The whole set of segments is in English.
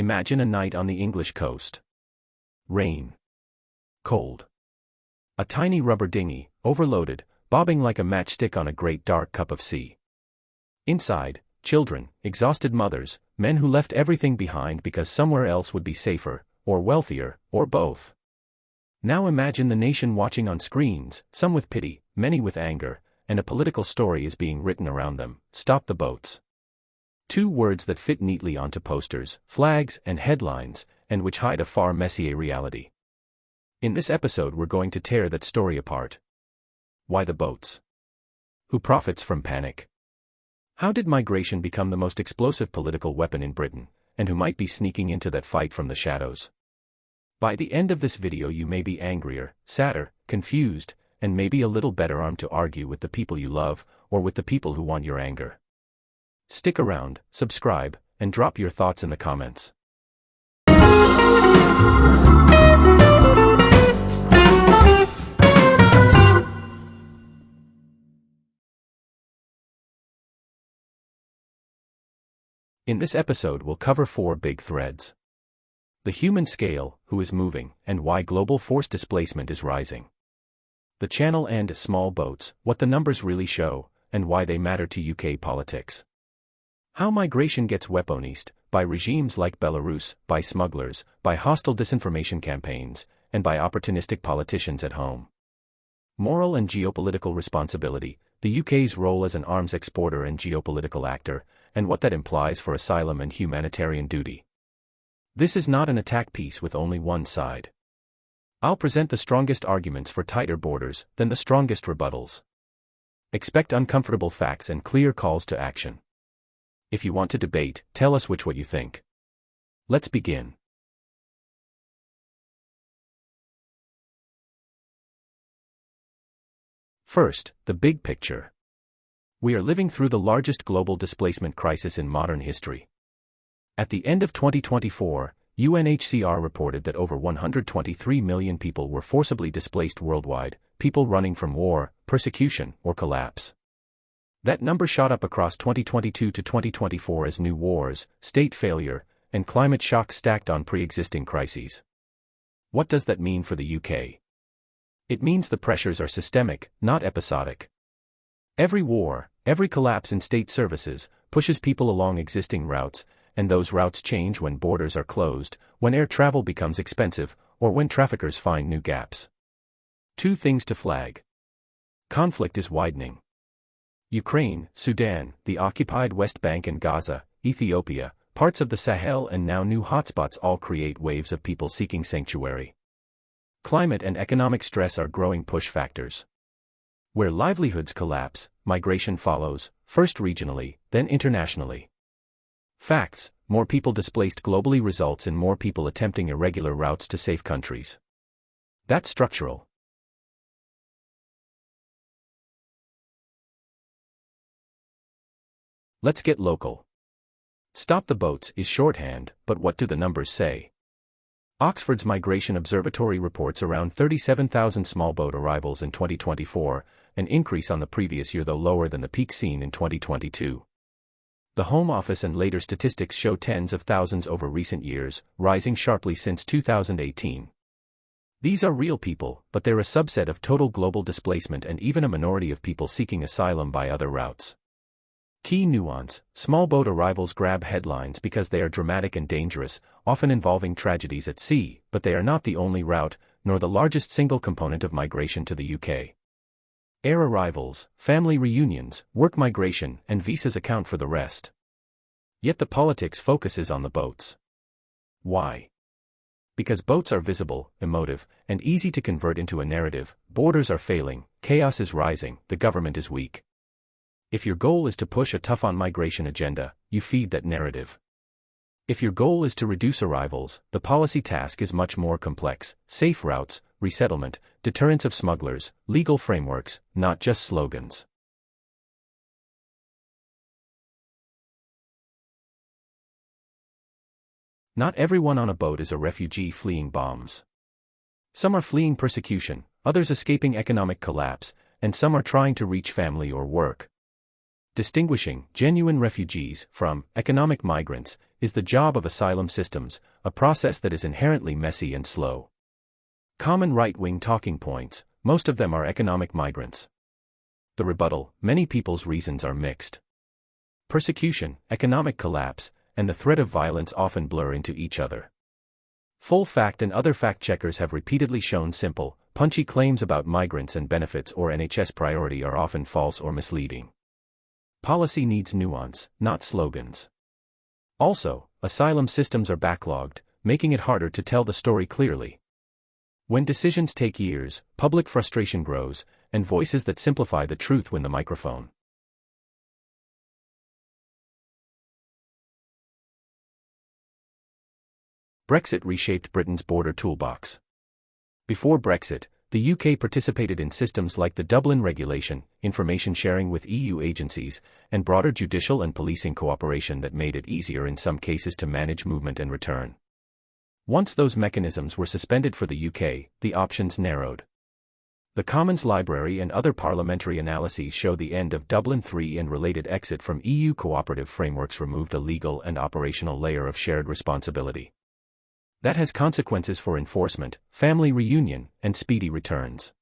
Imagine a night on the English coast. Rain. Cold. A tiny rubber dinghy, overloaded, bobbing like a matchstick on a great dark cup of sea. Inside, children, exhausted mothers, men who left everything behind because somewhere else would be safer, or wealthier, or both. Now imagine the nation watching on screens, some with pity, many with anger, and a political story is being written around them: stop the boats. Two words that fit neatly onto posters, flags, and headlines, and which hide a far messier reality. In this episode we're going to tear that story apart. Why the boats? Who profits from panic? How did migration become the most explosive political weapon in Britain, and who might be sneaking into that fight from the shadows? By the end of this video you may be angrier, sadder, confused, and maybe a little better armed to argue with the people you love, or with the people who want your anger. Stick around, subscribe, and drop your thoughts in the comments. In this episode we'll cover 4 big threads. The human scale, who is moving, and why global forced displacement is rising. The channel and small boats, what the numbers really show, and why they matter to UK politics. How migration gets weaponised, by regimes like Belarus, by smugglers, by hostile disinformation campaigns, and by opportunistic politicians at home. Moral and geopolitical responsibility, the UK's role as an arms exporter and geopolitical actor, and what that implies for asylum and humanitarian duty. This is not an attack piece with only one side. I'll present the strongest arguments for tighter borders, then the strongest rebuttals. Expect uncomfortable facts and clear calls to action. If you want to debate, tell us what you think. Let's begin. First, the big picture. We are living through the largest global displacement crisis in modern history. At the end of 2024, UNHCR reported that over 123 million people were forcibly displaced worldwide, people running from war, persecution, or collapse. That number shot up across 2022 to 2024 as new wars, state failure, and climate shock stacked on pre-existing crises. What does that mean for the UK? It means the pressures are systemic, not episodic. Every war, every collapse in state services, pushes people along existing routes, and those routes change when borders are closed, when air travel becomes expensive, or when traffickers find new gaps. 2 things to flag. Conflict is widening. Ukraine, Sudan, the occupied West Bank and Gaza, Ethiopia, parts of the Sahel and now new hotspots all create waves of people seeking sanctuary. Climate and economic stress are growing push factors. Where livelihoods collapse, migration follows, first regionally, then internationally. Facts: more people displaced globally results in more people attempting irregular routes to safe countries. That's structural. Let's get local. Stop the boats is shorthand, but what do the numbers say? Oxford's Migration Observatory reports around 37,000 small boat arrivals in 2024, an increase on the previous year though lower than the peak seen in 2022. The Home Office and later statistics show tens of thousands over recent years, rising sharply since 2018. These are real people, but they're a subset of total global displacement and even a minority of people seeking asylum by other routes. Key nuance: small boat arrivals grab headlines because they are dramatic and dangerous, often involving tragedies at sea, but they are not the only route, nor the largest single component of migration to the UK. Air arrivals, family reunions, work migration, and visas account for the rest. Yet the politics focuses on the boats. Why? Because boats are visible, emotive, and easy to convert into a narrative. Borders are failing, chaos is rising, the government is weak. If your goal is to push a tough-on-migration agenda, you feed that narrative. If your goal is to reduce arrivals, the policy task is much more complex: safe routes, resettlement, deterrence of smugglers, legal frameworks, not just slogans. Not everyone on a boat is a refugee fleeing bombs. Some are fleeing persecution, others escaping economic collapse, and some are trying to reach family or work. Distinguishing genuine refugees from economic migrants is the job of asylum systems, a process that is inherently messy and slow. Common right-wing talking points, most of them are economic migrants. The rebuttal, many people's reasons are mixed. Persecution, economic collapse, and the threat of violence often blur into each other. Full Fact and other fact-checkers have repeatedly shown simple, punchy claims about migrants and benefits or NHS priority are often false or misleading. Policy needs nuance, not slogans. Also, asylum systems are backlogged, making it harder to tell the story clearly. When decisions take years, public frustration grows, and voices that simplify the truth win the microphone. Brexit reshaped Britain's border toolbox. Before Brexit, the UK participated in systems like the Dublin Regulation, information sharing with EU agencies, and broader judicial and policing cooperation that made it easier in some cases to manage movement and return. Once those mechanisms were suspended for the UK, the options narrowed. The Commons Library and other parliamentary analyses show the end of Dublin III and related exit from EU cooperative frameworks removed a legal and operational layer of shared responsibility. That has consequences for enforcement, family reunion, and speedy returns.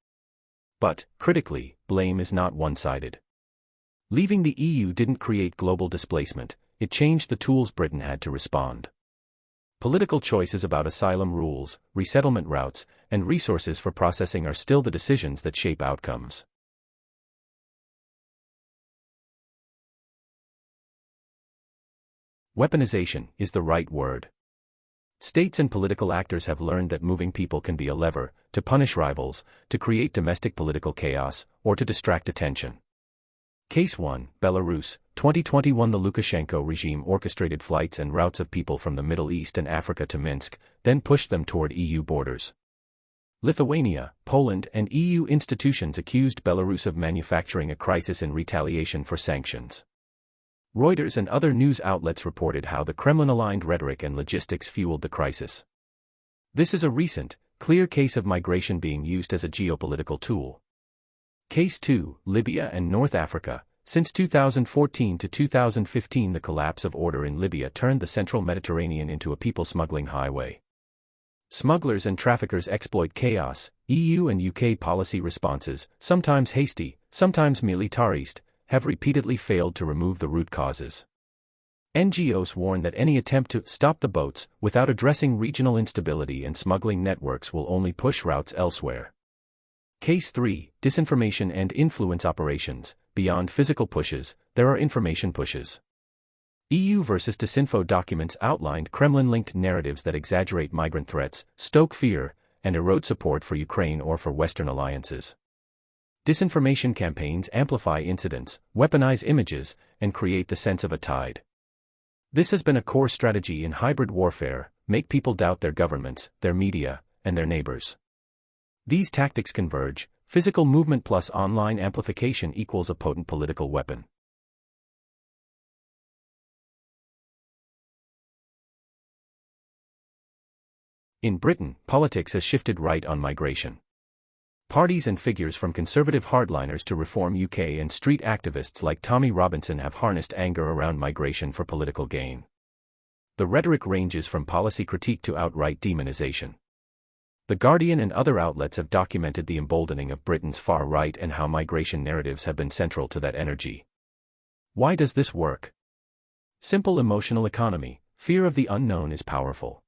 But, critically, blame is not one-sided. Leaving the EU didn't create global displacement, it changed the tools Britain had to respond. Political choices about asylum rules, resettlement routes, and resources for processing are still the decisions that shape outcomes. Weaponisation is the right word. States and political actors have learned that moving people can be a lever, to punish rivals, to create domestic political chaos, or to distract attention. Case 1, Belarus, 2021. The Lukashenko regime orchestrated flights and routes of people from the Middle East and Africa to Minsk, then pushed them toward EU borders. Lithuania, Poland, and EU institutions accused Belarus of manufacturing a crisis in retaliation for sanctions. Reuters and other news outlets reported how the Kremlin-aligned rhetoric and logistics fueled the crisis. This is a recent, clear case of migration being used as a geopolitical tool. Case 2, Libya and North Africa. Since 2014 to 2015, the collapse of order in Libya turned the central Mediterranean into a people-smuggling highway. Smugglers and traffickers exploit chaos. EU and UK policy responses, sometimes hasty, sometimes militarist, have repeatedly failed to remove the root causes. NGOs warn that any attempt to stop the boats without addressing regional instability and smuggling networks will only push routes elsewhere. Case 3, Disinformation and influence operations. Beyond physical pushes, there are information pushes. EU versus Disinfo documents outlined Kremlin-linked narratives that exaggerate migrant threats, stoke fear, and erode support for Ukraine or for Western alliances. Disinformation campaigns amplify incidents, weaponize images, and create the sense of a tide. This has been a core strategy in hybrid warfare: make people doubt their governments, their media, and their neighbors. These tactics converge: physical movement plus online amplification equals a potent political weapon. In Britain, politics has shifted right on migration. Parties and figures from conservative hardliners to Reform UK and street activists like Tommy Robinson have harnessed anger around migration for political gain. The rhetoric ranges from policy critique to outright demonization. The Guardian and other outlets have documented the emboldening of Britain's far right and how migration narratives have been central to that energy. Why does this work? Simple emotional economy: fear of the unknown is powerful.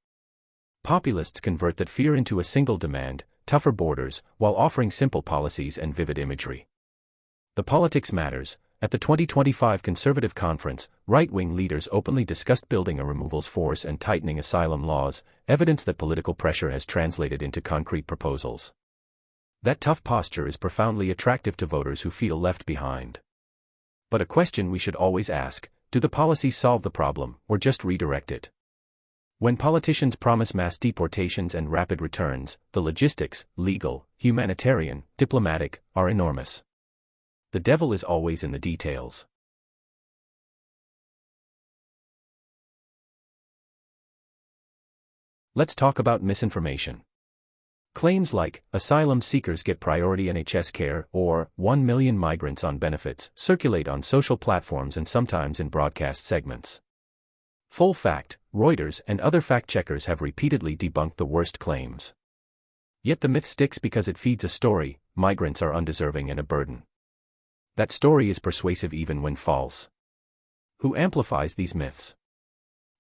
Populists convert that fear into a single demand: tougher borders, while offering simple policies and vivid imagery. The politics matters. At the 2025 Conservative Conference, right-wing leaders openly discussed building a removals force and tightening asylum laws, evidence that political pressure has translated into concrete proposals. That tough posture is profoundly attractive to voters who feel left behind. But a question we should always ask: do the policies solve the problem, or just redirect it? When politicians promise mass deportations and rapid returns, the logistics, legal, humanitarian, diplomatic, are enormous. The devil is always in the details. Let's talk about misinformation. Claims like, asylum seekers get priority NHS care, or 1 million migrants on benefits, circulate on social platforms and sometimes in broadcast segments. Full fact, Reuters and other fact-checkers have repeatedly debunked the worst claims. Yet the myth sticks because it feeds a story: migrants are undeserving and a burden. That story is persuasive even when false. Who amplifies these myths?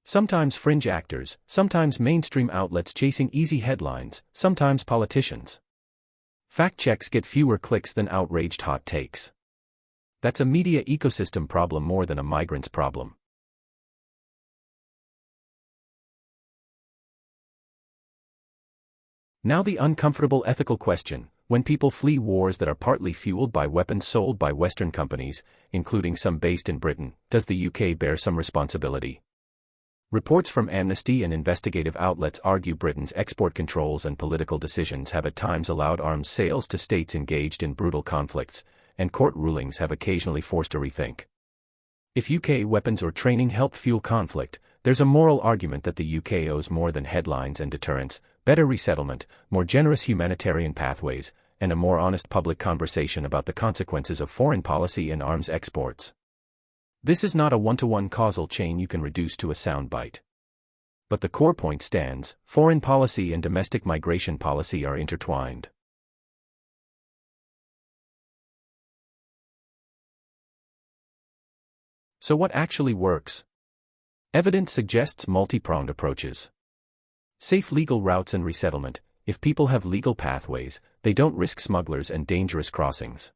Sometimes fringe actors, sometimes mainstream outlets chasing easy headlines, sometimes politicians. Fact checks get fewer clicks than outraged hot takes. That's a media ecosystem problem more than a migrants problem. Now the uncomfortable ethical question: when people flee wars that are partly fueled by weapons sold by Western companies, including some based in Britain, does the UK bear some responsibility? Reports from Amnesty and investigative outlets argue Britain's export controls and political decisions have at times allowed arms sales to states engaged in brutal conflicts, and court rulings have occasionally forced a rethink. If UK weapons or training help fuel conflict, there's a moral argument that the UK owes more than headlines and deterrence: better resettlement, more generous humanitarian pathways, and a more honest public conversation about the consequences of foreign policy and arms exports. This is not a one-to-one causal chain you can reduce to a soundbite. But the core point stands: foreign policy and domestic migration policy are intertwined. So what actually works? Evidence suggests multi-pronged approaches. Safe legal routes and resettlement: if people have legal pathways, they don't risk smugglers and dangerous crossings.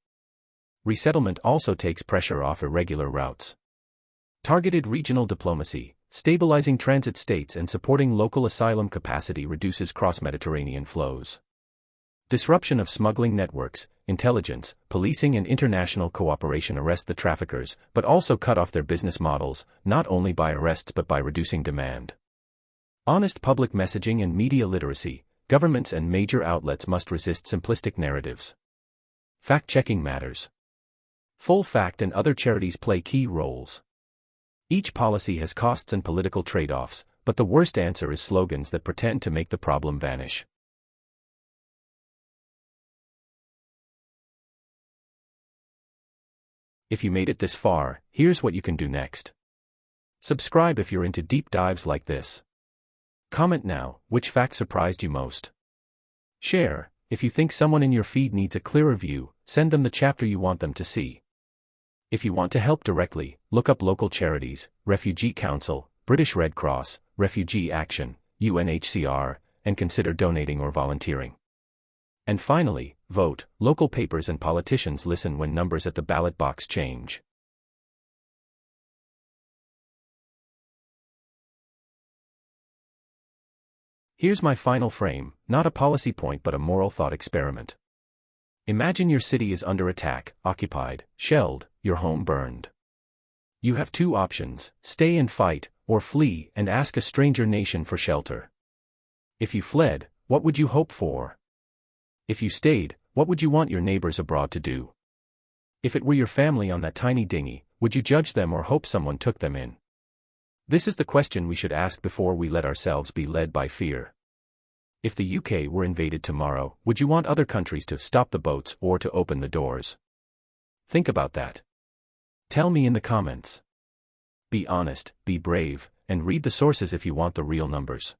Resettlement also takes pressure off irregular routes. Targeted regional diplomacy: stabilizing transit states and supporting local asylum capacity reduces cross-Mediterranean flows. Disruption of smuggling networks: intelligence, policing and international cooperation arrest the traffickers, but also cut off their business models, not only by arrests but by reducing demand. Honest public messaging and media literacy: governments and major outlets must resist simplistic narratives. Fact-checking matters. Full Fact and other charities play key roles. Each policy has costs and political trade-offs, but the worst answer is slogans that pretend to make the problem vanish. If you made it this far, here's what you can do next. Subscribe if you're into deep dives like this. Comment now: which fact surprised you most? Share: if you think someone in your feed needs a clearer view, send them the chapter you want them to see. If you want to help directly, look up local charities: Refugee Council, British Red Cross, Refugee Action, UNHCR, and consider donating or volunteering. And finally, vote. Local papers and politicians listen when numbers at the ballot box change. Here's my final frame: not a policy point but a moral thought experiment. Imagine your city is under attack, occupied, shelled, your home burned. You have two options: stay and fight, or flee and ask a stranger nation for shelter. If you fled, what would you hope for? If you stayed, what would you want your neighbors abroad to do? If it were your family on that tiny dinghy, would you judge them or hope someone took them in? This is the question we should ask before we let ourselves be led by fear. If the UK were invaded tomorrow, would you want other countries to stop the boats or to open the doors? Think about that. Tell me in the comments. Be honest, be brave, and read the sources if you want the real numbers.